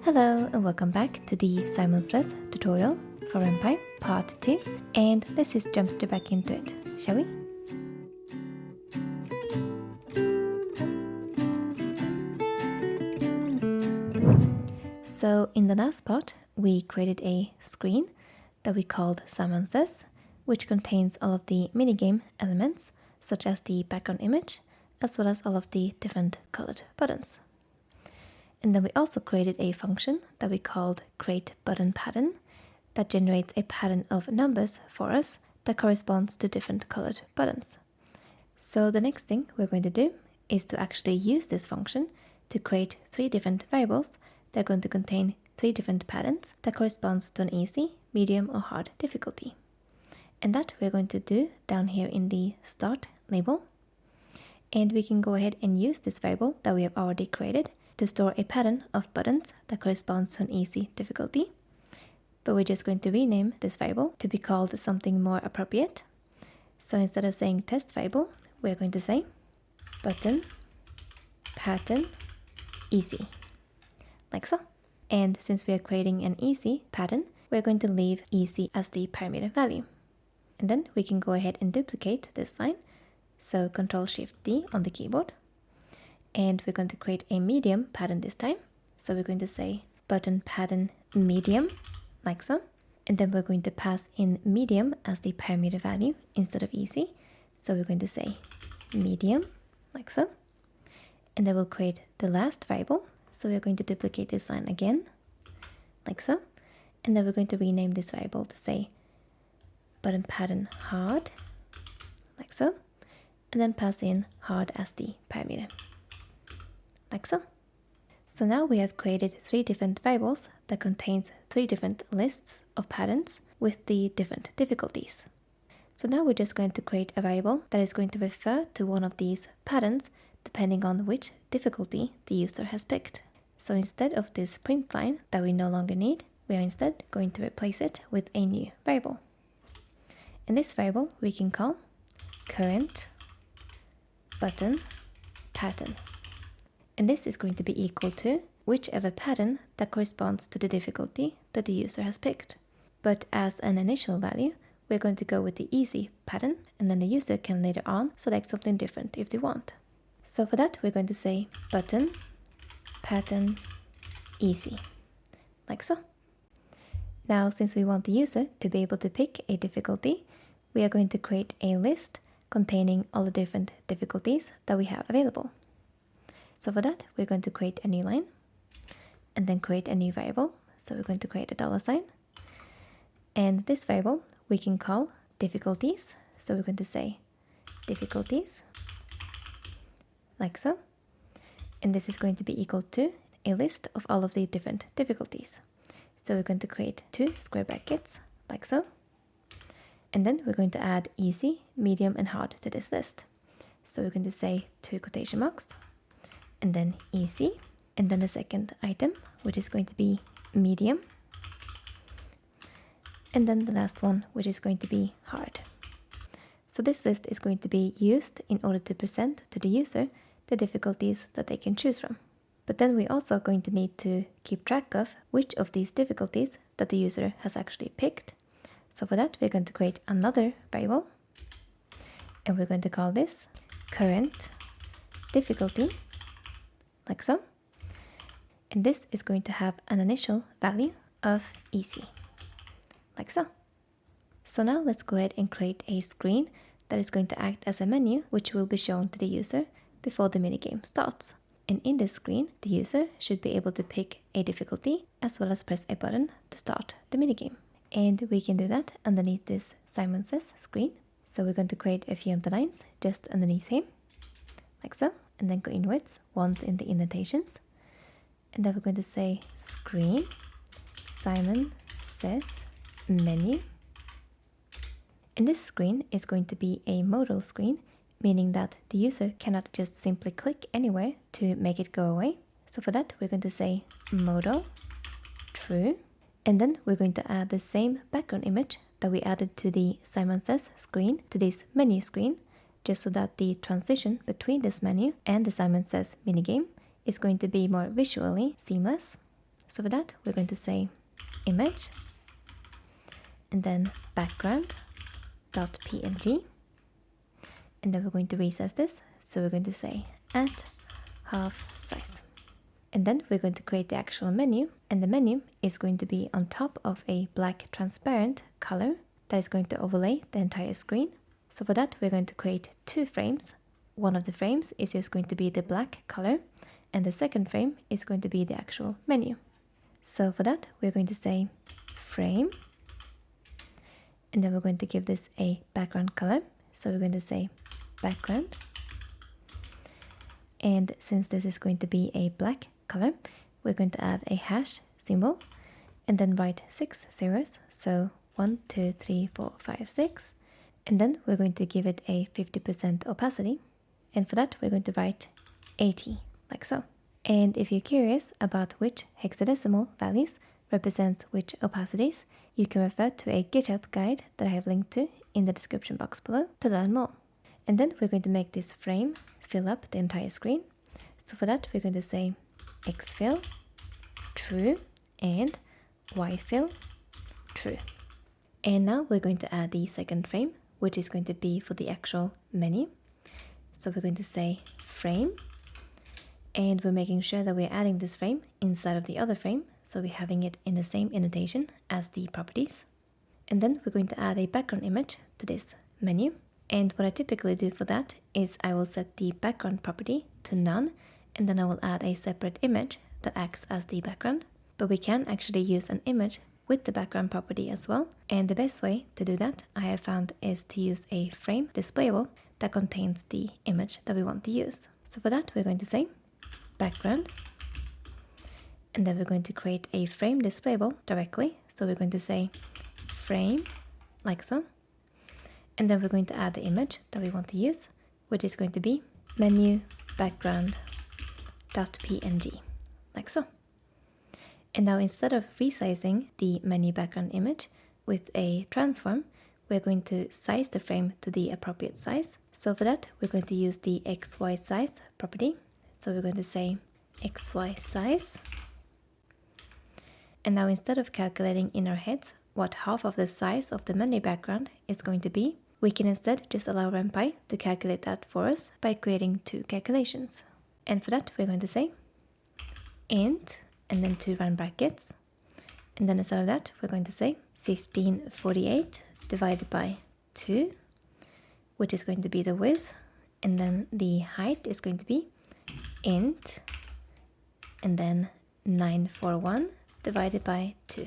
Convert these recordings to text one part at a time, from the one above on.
Hello and welcome back to the Simon Says tutorial for Ren'Py part 2, and let's just jump straight back into it, shall we? So in the last part we created a screen that we called Simon Says, which contains all of the minigame elements such as the background image as well as all of the different colored buttons. And then we also created a function that we called createButtonPattern that generates a pattern of numbers for us that corresponds to different colored buttons. So the next thing we're going to do is to actually use this function to create 3 different variables that are going to contain 3 different patterns that corresponds to an easy, medium or hard difficulty. And that we're going to do down here in the start label. And we can go ahead and use this variable that we have already created to store a pattern of buttons that corresponds to an easy difficulty. But we're just going to rename this variable to be called something more appropriate. So instead of saying test variable, we're going to say button pattern easy, like so. And since we are creating an easy pattern, we're going to leave easy as the parameter value. And then we can go ahead and duplicate this line. So Ctrl+Shift+D on the keyboard. And we're going to create a medium pattern this time. So we're going to say button pattern medium, like so. And then we're going to pass in medium as the parameter value instead of easy. So we're going to say medium, like so. And then we'll create the last variable. So we're going to duplicate this line again, like so. And then we're going to rename this variable to say button pattern hard, like so. And then pass in hard as the parameter, like so. So now we have created 3 different variables that contains 3 different lists of patterns with the different difficulties. So now we're just going to create a variable that is going to refer to one of these patterns depending on which difficulty the user has picked. So instead of this print line that we no longer need, we are instead going to replace it with a new variable. And this variable we can call current button pattern. And this is going to be equal to whichever pattern that corresponds to the difficulty that the user has picked. But as an initial value, we're going to go with the easy pattern, and then the user can later on select something different if they want. So for that, we're going to say button pattern easy, like so. Now, since we want the user to be able to pick a difficulty, we are going to create a list containing all the different difficulties that we have available. So for that, we're going to create a new line and then create a new variable. So we're going to create a $sign. And this variable we can call difficulties. So we're going to say difficulties, like so. And this is going to be equal to a list of all of the different difficulties. So we're going to create 2 square brackets, like so. And then we're going to add easy, medium, and hard to this list. So we're going to say 2 quotation marks, and then easy, and then the second item, which is going to be medium, and then the last one, which is going to be hard. So this list is going to be used in order to present to the user the difficulties that they can choose from. But then we're also going to need to keep track of which of these difficulties that the user has actually picked. So for that, we're going to create another variable, and we're going to call this current difficulty, like so. And this is going to have an initial value of easy, like so. So now let's go ahead and create a screen that is going to act as a menu which will be shown to the user before the minigame starts. And in this screen, the user should be able to pick a difficulty as well as press a button to start the minigame. And we can do that underneath this Simon Says screen. So we're going to create a few of the lines just underneath him, like so, and then go inwards once in the indentations. And then we're going to say screen Simon Says menu. And this screen is going to be a modal screen, meaning that the user cannot just simply click anywhere to make it go away. So for that, we're going to say modal true. And then we're going to add the same background image that we added to the Simon Says screen to this menu screen, just so that the transition between this menu and the Simon Says minigame is going to be more visually seamless. So for that, we're going to say image, and then background.png, and then we're going to resize this. So we're going to say at half size. And then we're going to create the actual menu, and the menu is going to be on top of a black transparent color that is going to overlay the entire screen. So for that, we're going to create 2 frames. One of the frames is just going to be the black color, and the second frame is going to be the actual menu. So for that, we're going to say frame, and then we're going to give this a background color. So we're going to say background. And since this is going to be a black color, we're going to add a hash symbol and then write 6 zeros. So 1, 2, 3, 4, 5, 6. And then we're going to give it a 50% opacity. And for that, we're going to write 80, like so. And if you're curious about which hexadecimal values represents which opacities, you can refer to a GitHub guide that I have linked to in the description box below to learn more. And then we're going to make this frame fill up the entire screen. So for that, we're going to say xfill true and yfill true. And now we're going to add the second frame, which is going to be for the actual menu. So we're going to say frame, and we're making sure that we're adding this frame inside of the other frame, so we're having it in the same indentation as the properties. And then we're going to add a background image to this menu. And what I typically do for that is I will set the background property to none, and then I will add a separate image that acts as the background. But we can actually use an image with the background property as well. And the best way to do that, I have found, is to use a frame displayable that contains the image that we want to use. So for that, we're going to say background, and then we're going to create a frame displayable directly. So we're going to say frame, like so. And then we're going to add the image that we want to use, which is going to be menu background.png, like so. And now instead of resizing the menu background image with a transform, we're going to size the frame to the appropriate size. So for that, we're going to use the XY size property. So we're going to say XY size. And now instead of calculating in our heads what half of the size of the menu background is going to be, we can instead just allow Ren'Py to calculate that for us by creating 2 calculations. And for that, we're going to say int, and then 2 round brackets. And then instead of that, we're going to say 1548 divided by 2, which is going to be the width. And then the height is going to be int, and then 941 divided by 2,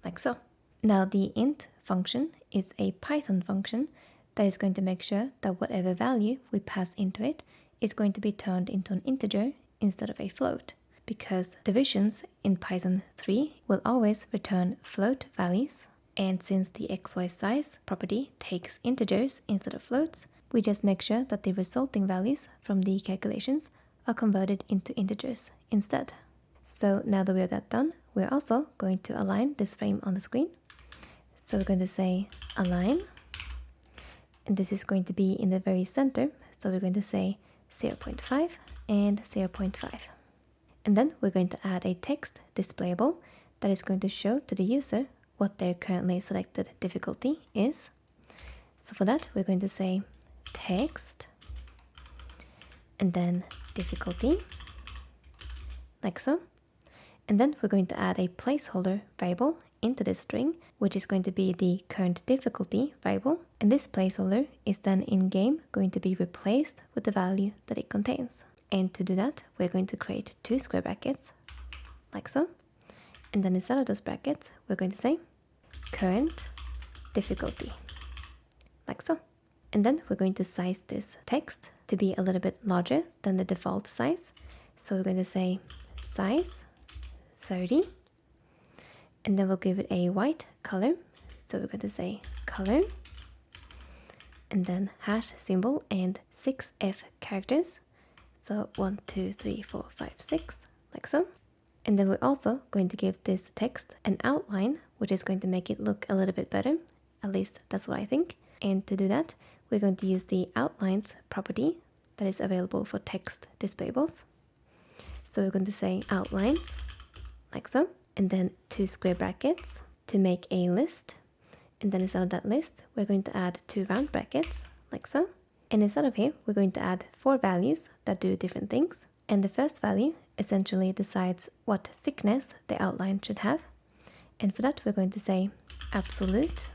like so. Now the int function is a Python function that is going to make sure that whatever value we pass into it is going to be turned into an integer instead of a float, because divisions in Python 3 will always return float values. And since the XY size property takes integers instead of floats, we just make sure that the resulting values from the calculations are converted into integers instead. So now that we have that done, we're also going to align this frame on the screen. So we're going to say align, and this is going to be in the very center. So we're going to say 0.5 and 0.5. And then we're going to add a text displayable that is going to show to the user what their currently selected difficulty is. So for that, we're going to say text, and then difficulty, like so. And then we're going to add a placeholder variable into this string, which is going to be the current difficulty variable. And this placeholder is then in-game going to be replaced with the value that it contains. And to do that, we're going to create 2 square brackets, like so. And then inside of those brackets, we're going to say current difficulty, like so. And then we're going to size this text to be a little bit larger than the default size. So we're going to say size 30, and then we'll give it a white color. So we're going to say color, and then hash symbol and 6F characters. So 1, 2, 3, 4, 5, 6, like so. And then we're also going to give this text an outline, which is going to make it look a little bit better. At least that's what I think. And to do that, we're going to use the outlines property that is available for text displayables. So we're going to say outlines, like so. and then 2 square brackets to make a list. And then inside of that list, we're going to add 2 round brackets, like so. And inside of here, we're going to add 4 values that do different things. And the first value essentially decides what thickness the outline should have. And for that, we're going to say absolute.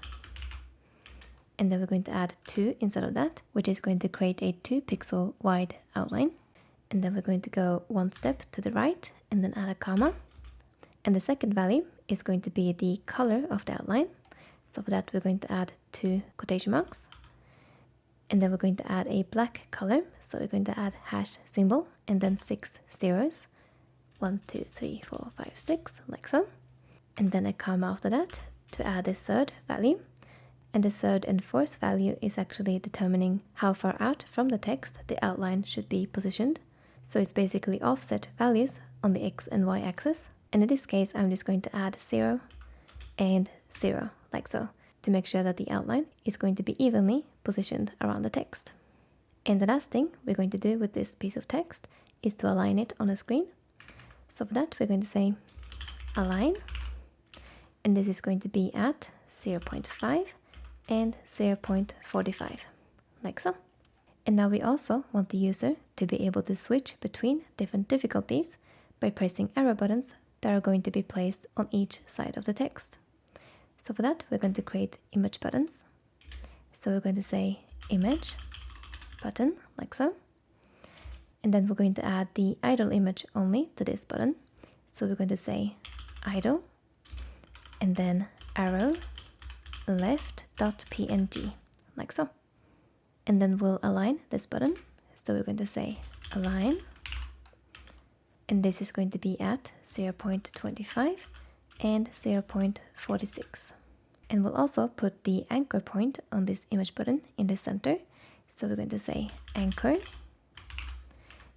And then we're going to add 2 inside of that, which is going to create a 2 pixel wide outline. And then we're going to go 1 step to the right and then add a comma. And the second value is going to be the color of the outline. So for that, we're going to add 2 quotation marks. And then we're going to add a black color. So we're going to add hash symbol and then 6 zeros. 1, 2, 3, 4, 5, 6, like so. And then a comma after that to add the third value. And the third and fourth value is actually determining how far out from the text the outline should be positioned. So it's basically offset values on the X and Y axis. And in this case, I'm just going to add 0 and 0, like so, to make sure that the outline is going to be evenly positioned around the text. And the last thing we're going to do with this piece of text is to align it on the screen. So for that, we're going to say align. And this is going to be at 0.5 and 0.45, like so. And now we also want the user to be able to switch between different difficulties by pressing arrow buttons that are going to be placed on each side of the text. So for that, we're going to create image buttons. So we're going to say image button, like so. And then we're going to add the idle image only to this button. So we're going to say idle, and then arrow left.png, like so. And then we'll align this button. So we're going to say align. And this is going to be at 0.25 and 0.46. And we'll also put the anchor point on this image button in the center. So we're going to say anchor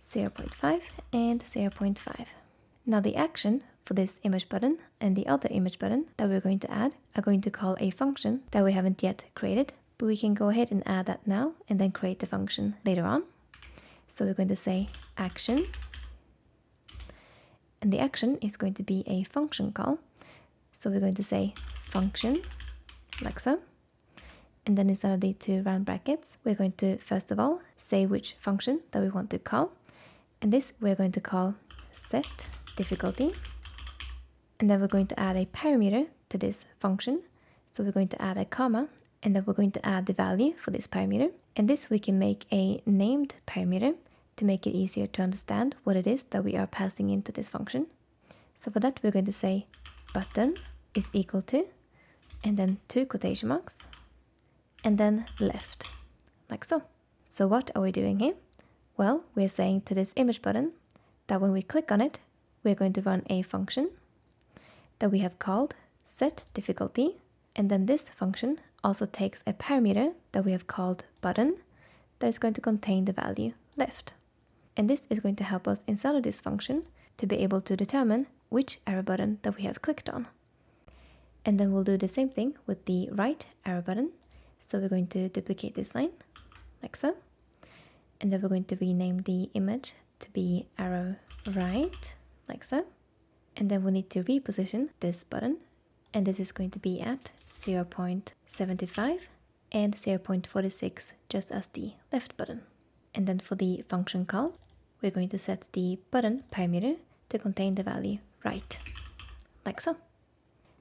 0.5 and 0.5. Now the action for this image button and the other image button that we're going to add are going to call a function that we haven't yet created, but we can go ahead and add that now and then create the function later on. So we're going to say action, and the action is going to be a function call. So we're going to say function, like so. And then instead of the 2 round brackets, we're going to first of all say which function that we want to call. And this we're going to call set difficulty. And then we're going to add a parameter to this function. So we're going to add a comma, and then we're going to add the value for this parameter. And this we can make a named parameter to make it easier to understand what it is that we are passing into this function. So for that, we're going to say button is equal to, and then 2 quotation marks, and then left, like so. So what are we doing here? Well, we're saying to this image button that when we click on it, we're going to run a function that we have called set difficulty, and then this function also takes a parameter that we have called button that is going to contain the value left. And this is going to help us inside of this function to be able to determine which arrow button that we have clicked on. And then we'll do the same thing with the right arrow button. So we're going to duplicate this line, like so. And then we're going to rename the image to be arrow right, like so. And then we need to reposition this button. And this is going to be at 0.75 and 0.46, just as the left button. And then for the function call, we're going to set the button parameter to contain the value right, like so.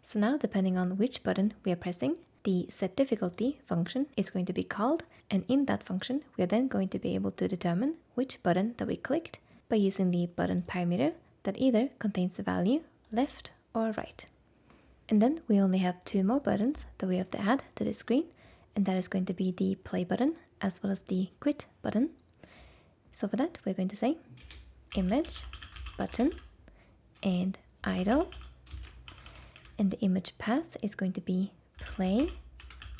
So now, depending on which button we are pressing, the set difficulty function is going to be called, and in that function, we are then going to be able to determine which button that we clicked by using the button parameter that either contains the value left or right. And then we only have 2 more buttons that we have to add to this screen, and that is going to be the play button as well as the quit button. So for that, we're going to say image button and idle, and the image path is going to be play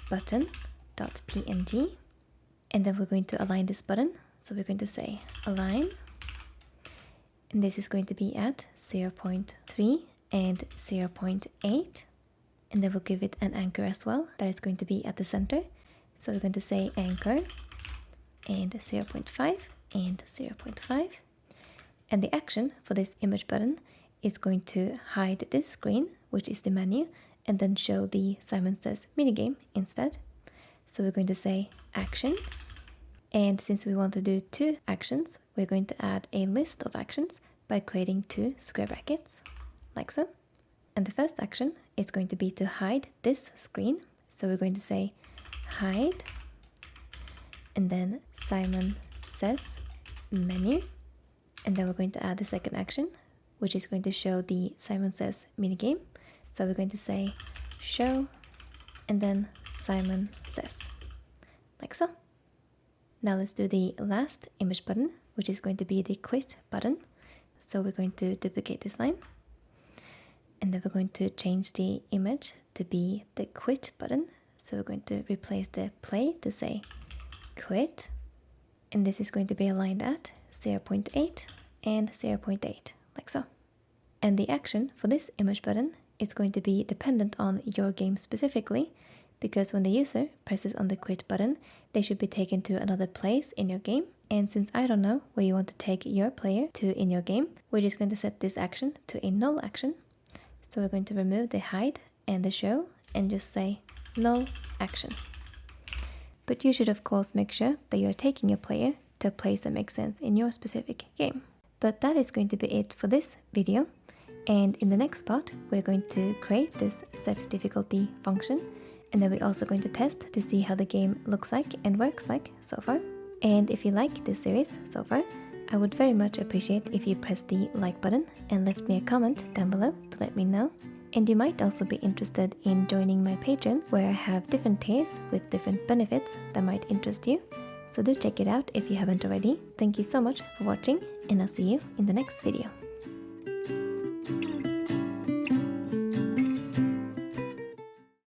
button.png, and then we're going to align this button. So we're going to say align, and this is going to be at 0.3 and 0.8, and then we'll give it an anchor as well that is going to be at the center. So we're going to say anchor and 0.5 and 0.5, and the action for this image button is going to hide this screen, which is the menu, and then show the Simon Says minigame instead. So we're going to say action. And since we want to do 2 actions, we're going to add a list of actions by creating 2 square brackets, like so. And the first action is going to be to hide this screen. So we're going to say hide, and then Simon Says menu. And then we're going to add the second action, which is going to show the Simon Says minigame. So we're going to say show, and then Simon Says, like so. Now let's do the last image button, which is going to be the quit button. So we're going to duplicate this line, and then we're going to change the image to be the quit button. So we're going to replace the play to say quit, and this is going to be aligned at 0.8 and 0.8, like so. And the action for this image button is going to be dependent on your game specifically, because when the user presses on the quit button, they should be taken to another place in your game. And since I don't know where you want to take your player to in your game, we're just going to set this action to a null action. So we're going to remove the hide and the show and just say null action. But you should of course make sure that you're taking your player to a place that makes sense in your specific game. But that is going to be it for this video. And in the next part, we're going to create this set difficulty function, and then we're also going to test to see how the game looks like and works like so far. And if you like this series so far, I would very much appreciate if you press the like button and left me a comment down below to let me know. And you might also be interested in joining my Patreon, where I have different tiers with different benefits that might interest you. So do check it out if you haven't already. Thank you so much for watching, and I'll see you in the next video.